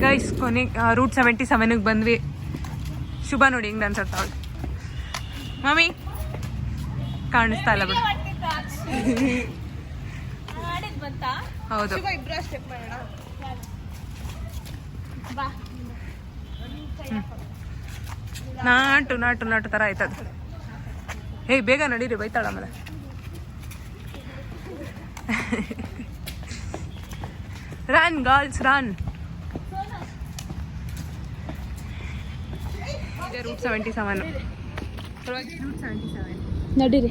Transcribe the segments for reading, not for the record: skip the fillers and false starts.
Guys ಕೊನೆಗೆ root 77ಗೆ ಬಂದ್ವಿ. ಶುಭ ನೋಡಿ ಹೆಂಗ್ ಡ್ಯಾನ್ಸ್ ಆಡ್ತಾವಳು. ಮಮ್ಮಿ ಕಾಣಿಸ್ತಾ ಇಲ್ಲ ಬಿಡು. ಹೌದು ನಾಟು ನಾಟು ನಾಟು ತರ ಆಯ್ತದ. ಹೇ ಬೇಗ ನಡೀರಿ ಬೈತಾಳ ಆಮೇಲೆ. Run girls run. ರೂಟ್ 77 ನಡೀರಿ.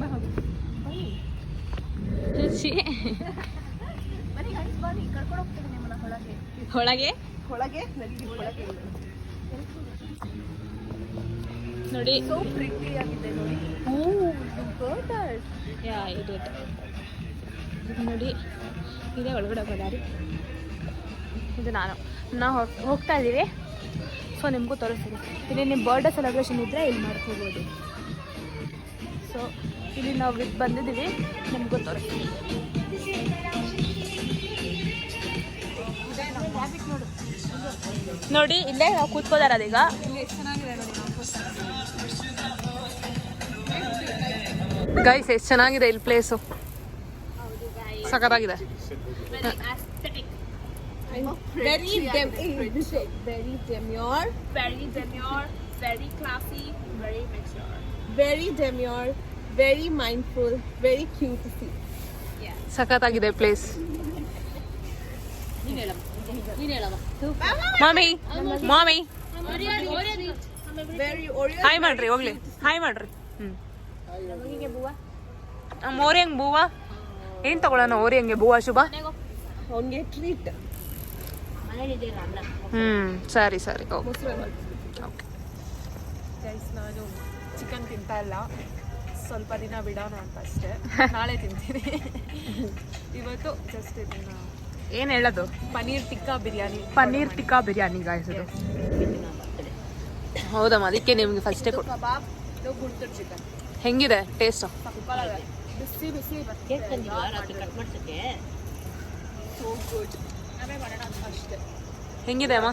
ಒಳಗೆ ನೋಡಿ ನೋಡಿ ಇದೇ ಒಳಗಡೆ ಹೋಗೋದಾರಿ. ಇದು ನಾವು ಹೋಗ್ತಾ ಇದ್ದೀವಿ. ಸೊ ನಿಮಗೂ ತೋರಿಸ್ತೀವಿ. ಇಲ್ಲಿ ನಿಮ್ಮ ಬರ್ಡೇ ಸೆಲೆಬ್ರೇಷನ್ ಇದ್ದರೆ ಇಲ್ಲಿ ಮಾಡ್ಕೋಬೋದು. ಸೊ ಇಲ್ಲಿ ನಾವು ಬಂದಿದ್ದೀವಿ, ನಿಮಗೂ ತೋರಿಸ್ತೀವಿ. ನೋಡಿ ಇಲ್ಲೇ ನಾವು ಕೂತ್ಕೋದಾರದೀಗ. ಗೈಸ್ ಎಷ್ಟು ಚೆನ್ನಾಗಿದೆ ಇಲ್ಲಿ ಪ್ಲೇಸು, ಸಖತ್ತಾಗಿದೆ. Very demure, very classy, very mature. Very demure, very mindful, very cute to see. Yeah. ಸಖತ್ತಾಗಿದೆ ಪ್ಲೇಸ್. ಮಾಮಿ ಮಾಮಿ ಹಾಯ್ ಮಾಡ್ರಿ, ಹೋಗ್ಲಿ ಹಾಯ್ ಮಾಡ್ರಿ. ಓರಿ ಹಂಗೆ ಬೂವ ಏನ್ ತಗೊಳ್ಳೋಣ? ಓರಿ ಹಂಗೆ ಬೂವ ಶುಭ ಅವನಿಗೆ ಟ್ರೀಟ್. ಸರಿ ಸರಿ ಓಕೆ. ಗೈಸ್ ನಾನು ಚಿಕನ್ ತಿಂತಾ ಇಲ್ಲ, ಸ್ವಲ್ಪ ದಿನ ಬಿಡೋಣ ಅಂತ ಅಷ್ಟೇ. ನಾಳೆ ತಿಂತೀನಿ. ಇವತ್ತು ಜಸ್ಟ್ ಇದನ್ನ ಏನು ಹೇಳೋದು? ಪನ್ನೀರ್ ಟಿಕ್ಕಾ ಬಿರಿಯಾನಿ. ಪನ್ನೀರ್ ಟಿಕ್ಕಾ ಬಿರಿಯಾನಿ ಗಾಯ್ಸ್ ಇದು. ಹೌದಮ್ಮ, ಅದಕ್ಕೆ ನಿಮ್ಗೆ ಫಸ್ಟೇ ಕೊಟ್ಟು. ಕಬಾಬ್ ಗುಂಟೂರು ಚಿಕನ್ ಹೆಂಗಿದೆ ಟೇಸ್ಟು? ಬಿಸಿ ಬಿಸಿ ಸೋ ಗುಡ್. ನಾವೇ ಮಾಡೋಣ ಅಂತ ಅಷ್ಟೇ. ಹೆಂಗಿದೆ ಅಮ್ಮ?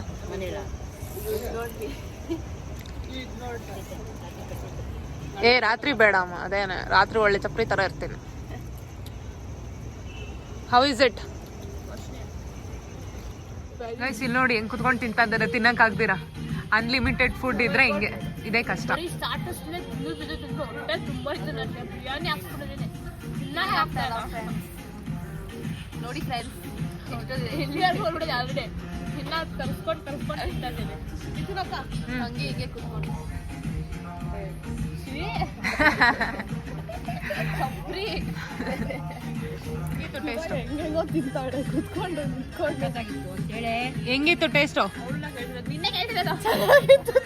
ಏ ರಾತ್ರಿ ಬೇಡ ಅಮ್ಮ, ಅದೇನ ರಾತ್ರಿ ಒಳ್ಳೆ ಚಪ್ಪಲಿ ತರ ಇರ್ತೇನೆ. How is it guys? ಇಲ್ಲಿ ನೋಡಿ ಹೆಂಗ್ ಕುತ್ಕೊಂಡು ತಿಂತಾ ಇದ್ದಾರೆ, ತಿನ್ನಕ್ ಆಗ್ದಿರಾ. ಅನ್ಲಿಮಿಟೆಡ್ ಫುಡ್ ಇದ್ರೆ ಹಿಂಗೆ, ಇದೇ ಕಷ್ಟ. ನೋಡಿ ಫ್ರೆಂಡ್ಸ್, ಹಂಗೆ ಹೀಗೆ ಕುತ್ಕೊಂಡು ಹೆಂಗಿತ್ತು ಟೇಸ್ಟು?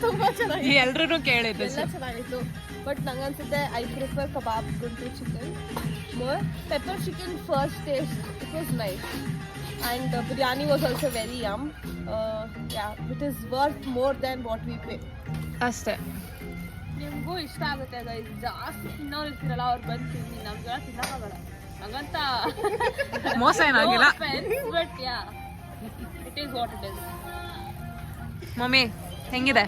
ತುಂಬಾ ಚೆನ್ನಾಗಿ ಎಲ್ರೂ ಕೇಳಿದ್ದು ಚೆನ್ನಾಗಿತ್ತು. ಬಟ್ ನಂಗನ್ಸುತ್ತೆ I prefer kebab Guntur chicken more. Pepper chicken first taste, it was nice. And biryani was also very yum. Yeah, it is worth more than what we pay. ಅಷ್ಟೇ. ನಿಮಗೂ ಇಷ್ಟ ಆಗುತ್ತೆ ಗೈಸ್. ಜಾಸ್ತಿ ತಿನ್ನೋರು ಇರ್ತಿರಲ್ಲ, ಅವ್ರು ಬಂದು ತಿನ್ನಿ. ನಮ್ಗೆಲ್ಲ ತಿನ್ನೋಕ್ಕಾಗಲ್ಲ, ಹಂಗಂತ ಮೋಸ ಏನಾಗಿಲ್ಲ. But yeah, it is what it is. Mummy ಹೆಂಗಿದೆ?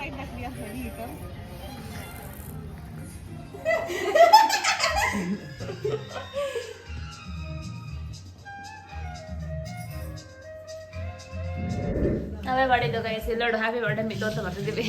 ನಾವೇ ಮಾಡಿದ್ದು ಗೈಸ್. ಎಲ್ಲೋಡು ಹ್ಯಾಪಿ ಬರ್ಡೇ ಮಿತ್ತು ಅಂತ ಬರ್ತಿದ್ದೀವಿ.